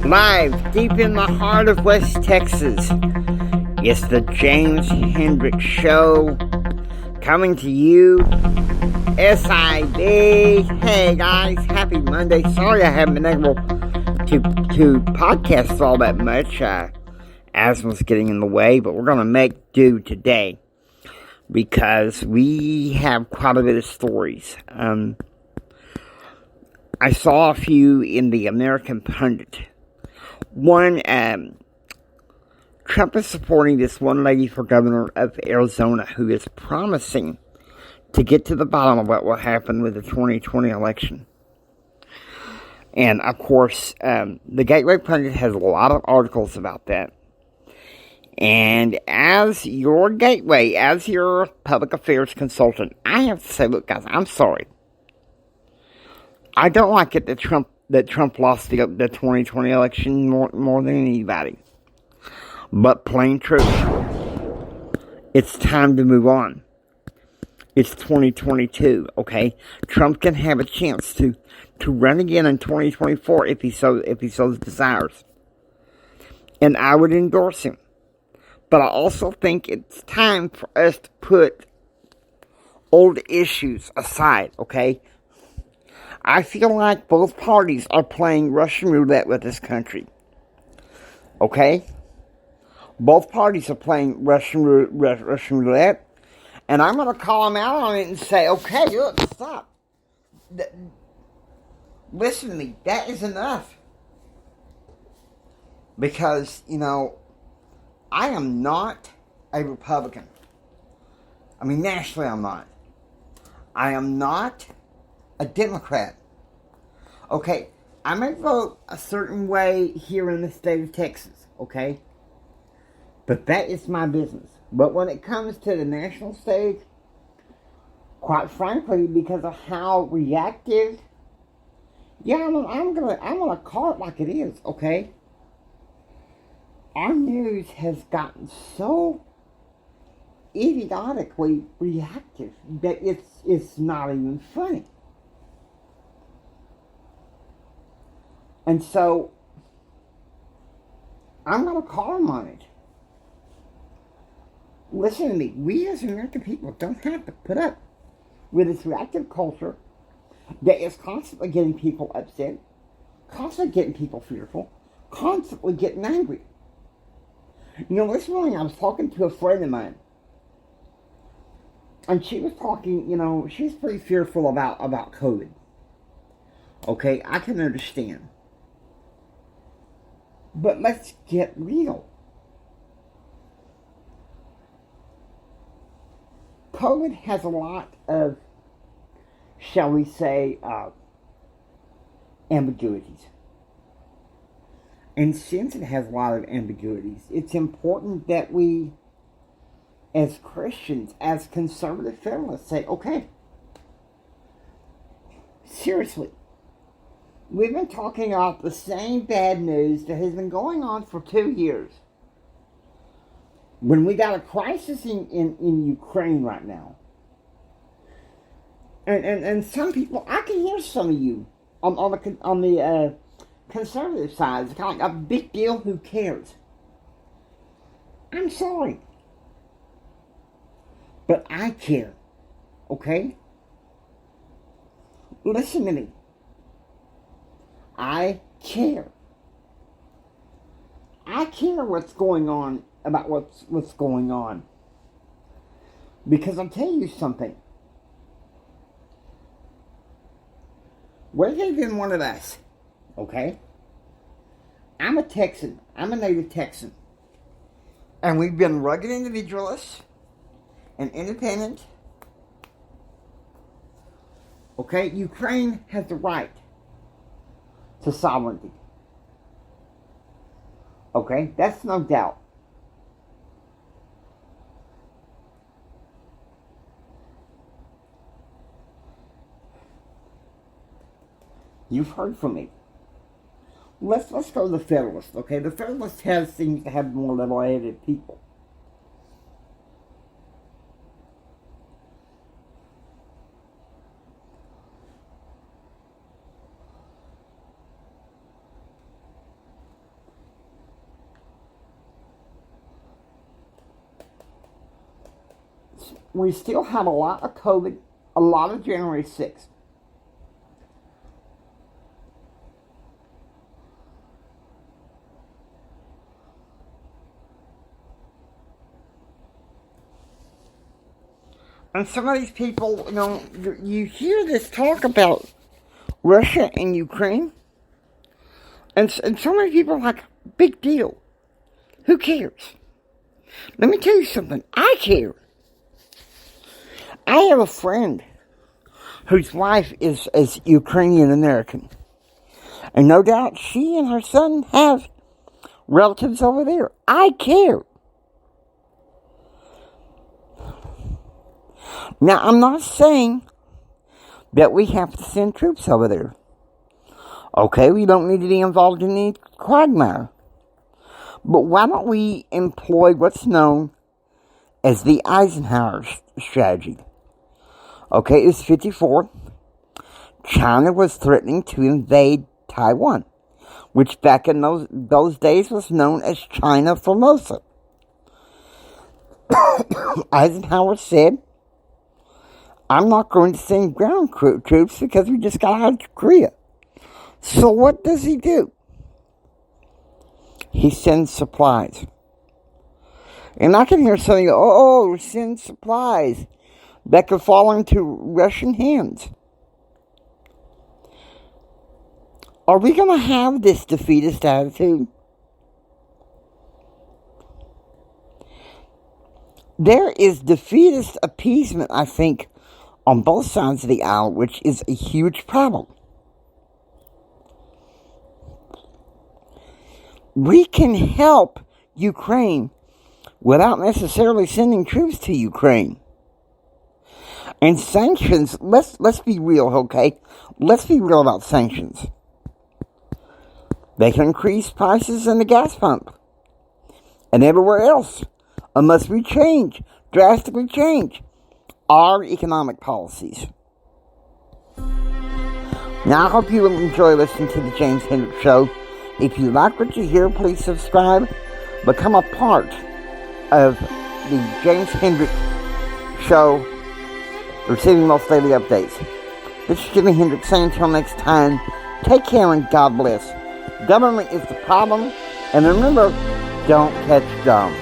Live deep in the heart of West Texas, it's the James Hendricks Show, coming to you, SID. Hey guys, happy Monday. Sorry I haven't been able to podcast all that much. Asthma's getting in the way, but we're going to make do today, because we have quite a bit of stories. I saw a few in the American Pundit. One, Trump is supporting this one lady for governor of Arizona who is promising to get to the bottom of what will happen with the 2020 election. And, of course, the Gateway Pundit has a lot of articles about that. And as your Gateway, as your public affairs consultant, I have to say, look, guys, I'm sorry. I don't like it that Trump lost the 2020 election more than anybody. But plain truth, it's time to move on. It's 2022, okay? Trump can have a chance to run again in 2024 if he so desires. And I would endorse him. But I also think it's time for us to put old issues aside, okay? I feel like both parties are playing Russian roulette with this country. Okay? Both parties are playing Russian roulette. And I'm going to call them out on it and say, okay, look, stop. Listen to me. That is enough. Because, I am not a Republican. I mean, nationally I'm not. I am not a Democrat. Okay, I may vote a certain way here in the state of Texas, okay? But that is my business. But when it comes to the national stage, quite frankly, because of how reactive, I'm gonna call it like it is, okay? Our news has gotten so idiotically reactive that it's not even funny. And so, I'm going to call them on it. Listen to me. We as American people don't have to put up with this reactive culture that is constantly getting people upset, constantly getting people fearful, constantly getting angry. This morning I was talking to a friend of mine, and she was talking, she's pretty fearful about COVID. Okay, I can understand. But let's get real. COVID has a lot of, shall we say, ambiguities. And since it has a lot of ambiguities, it's important that we, as Christians, as conservative federalists, say, okay, seriously, we've been talking about the same bad news that has been going on for 2 years. When we got a crisis in Ukraine right now. And some people, I can hear some of you on the conservative side. It's kind of like a big deal, who cares? I'm sorry. But I care. Okay? Listen to me. I care. I care what's going on, about what's going on. Because I'll tell you something. Whether than one of us, okay? I'm a Texan. I'm a native Texan. And we've been rugged individualists and independent. Okay? Ukraine has the right to sovereignty. Okay? That's no doubt. You've heard from me. Let's go to the Federalist, okay? The Federalist seems to have more level-headed people. we still have a lot of COVID, a lot of January 6th. And some of these people, you hear this talk about Russia and Ukraine, and so many people are like, big deal. Who cares? Let me tell you something. I care. I have a friend whose wife is Ukrainian American. And no doubt she and her son have relatives over there. I care. Now, I'm not saying that we have to send troops over there. Okay, we don't need to be involved in any quagmire. But why don't we employ what's known as the Eisenhower strategy? Okay, it's 54. China was threatening to invade Taiwan, which back in those days was known as China Formosa. Eisenhower said, I'm not going to send ground troops because we just got out of Korea. So what does he do? He sends supplies. And I can hear somebody go, send supplies that could fall into Russian hands. Are we going to have this defeatist attitude? There is defeatist appeasement, I think, on both sides of the aisle, which is a huge problem. We can help Ukraine without necessarily sending troops to Ukraine. And sanctions, let's be real, okay? Let's be real about sanctions. They can increase prices in the gas pump and everywhere else unless we drastically change our economic policies. Now, I hope you will enjoy listening to the James Hendricks Show. If you like what you hear, please subscribe. Become a part of the James Hendricks Show, receiving most daily updates. This is Jimi Hendrix saying until next time, take care and God bless. Government is the problem, and remember, don't catch dumb.